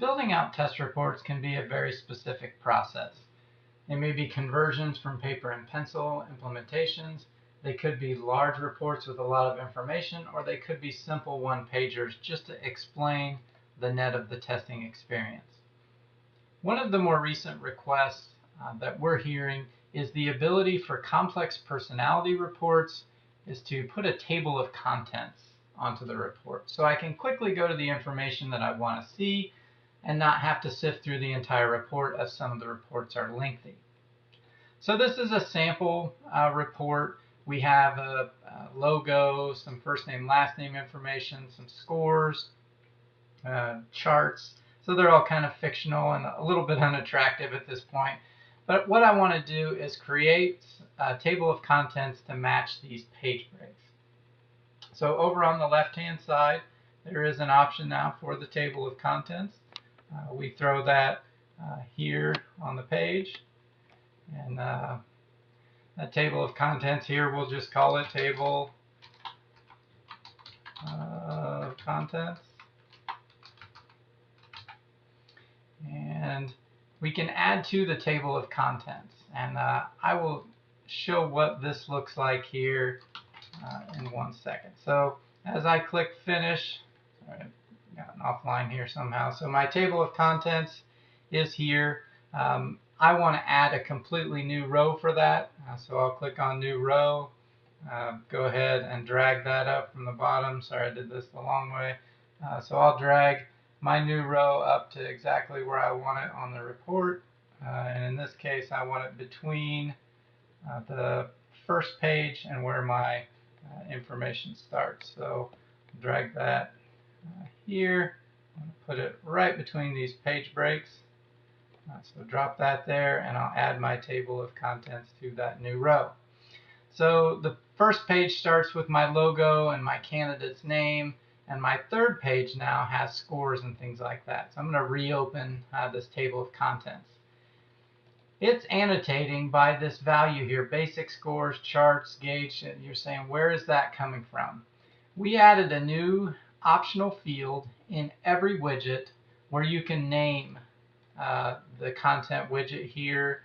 Building out test reports can be a very specific process. They may be conversions from paper and pencil implementations. They could be large reports with a lot of information, or they could be simple one-pagers just to explain the net of the testing experience. One of the more recent requests that we're hearing is the ability for complex personality reports is to put a table of contents onto the report. So I can quickly go to the information that I want to see and not have to sift through the entire report, as some of the reports are lengthy. So this is a sample report. We have a logo, some first name, last name information, some scores, charts. So they're all kind of fictional and a little bit unattractive at this point. But what I want to do is create a table of contents to match these page breaks. So over on the left-hand side, there is an option now for the table of contents. We throw that here on the page, and that table of contents here, we'll just call it table of contents. And we can add to the table of contents, and I will show what this looks like here in 1 second. So as I click finish, sorry, got an offline here somehow. So my table of contents is here. I want to add a completely new row for that. So I'll click on new row, go ahead and drag that up from the bottom. Sorry, I did this the long way. So I'll drag my new row up to exactly where I want it on the report. And in this case, I want it between the first page and where my information starts. So drag that here, put it right between these page breaks. So drop that there, and I'll add my table of contents to that new row. So the first page starts with my logo and my candidate's name, and my third page now has scores and things like that. So I'm going to reopen this table of contents. It's annotating by this value here, basic scores, charts, gauge. You're saying, where is that coming from? We added a new optional field in every widget where you can name the content widget here.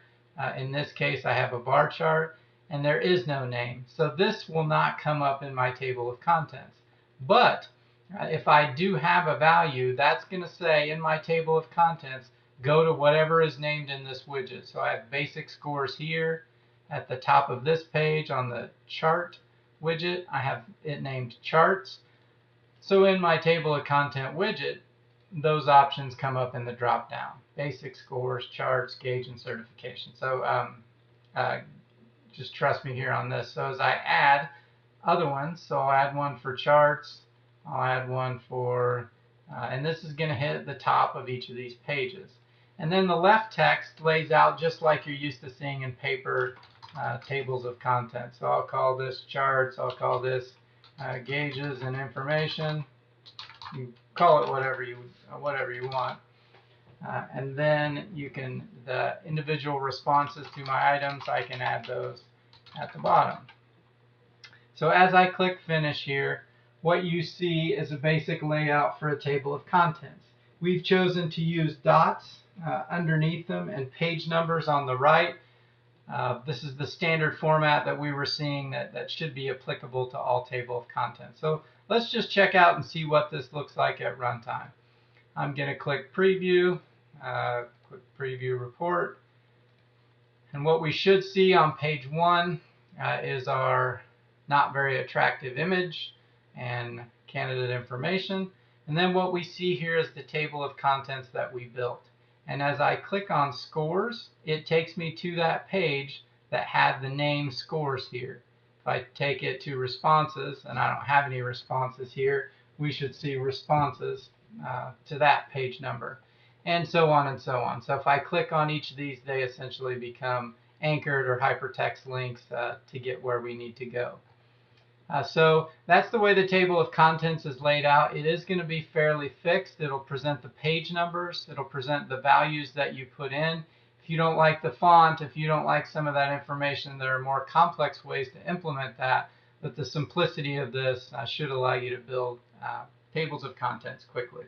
In this case, I have a bar chart, and there is no name. So this will not come up in my table of contents. But if I do have a value, that's going to say in my table of contents, go to whatever is named in this widget. So I have basic scores here at the top of this page on the chart widget. I have it named charts. So in my table of content widget, those options come up in the drop down: basic scores, charts, gauge, and certification. So just trust me here on this. So as I add other ones, so I'll add one for charts, I'll add one for, and this is going to hit the top of each of these pages. And then the left text lays out just like you're used to seeing in paper tables of content. So I'll call this charts, I'll call this gauges and information. You call it whatever you want. And then you can, the individual responses to my items, I can add those at the bottom. So as I click finish here, what you see is a basic layout for a table of contents. We've chosen to use dots underneath them and page numbers on the right. This is the standard format that we were seeing that should be applicable to all table of contents. So let's just check out and see what this looks like at runtime. I'm going to click preview, click preview report. And what we should see on page 1 is our not very attractive image and candidate information. And then what we see here is the table of contents that we built. And as I click on scores, it takes me to that page that had the name scores here. If I take it to responses, and I don't have any responses here, we should see responses to that page number, and so on and so on. So if I click on each of these, they essentially become anchored or hypertext links to get where we need to go. So that's the way the table of contents is laid out. It is going to be fairly fixed. It'll present the page numbers. It'll present the values that you put in. If you don't like the font, if you don't like some of that information, there are more complex ways to implement that. But the simplicity of this should allow you to build tables of contents quickly.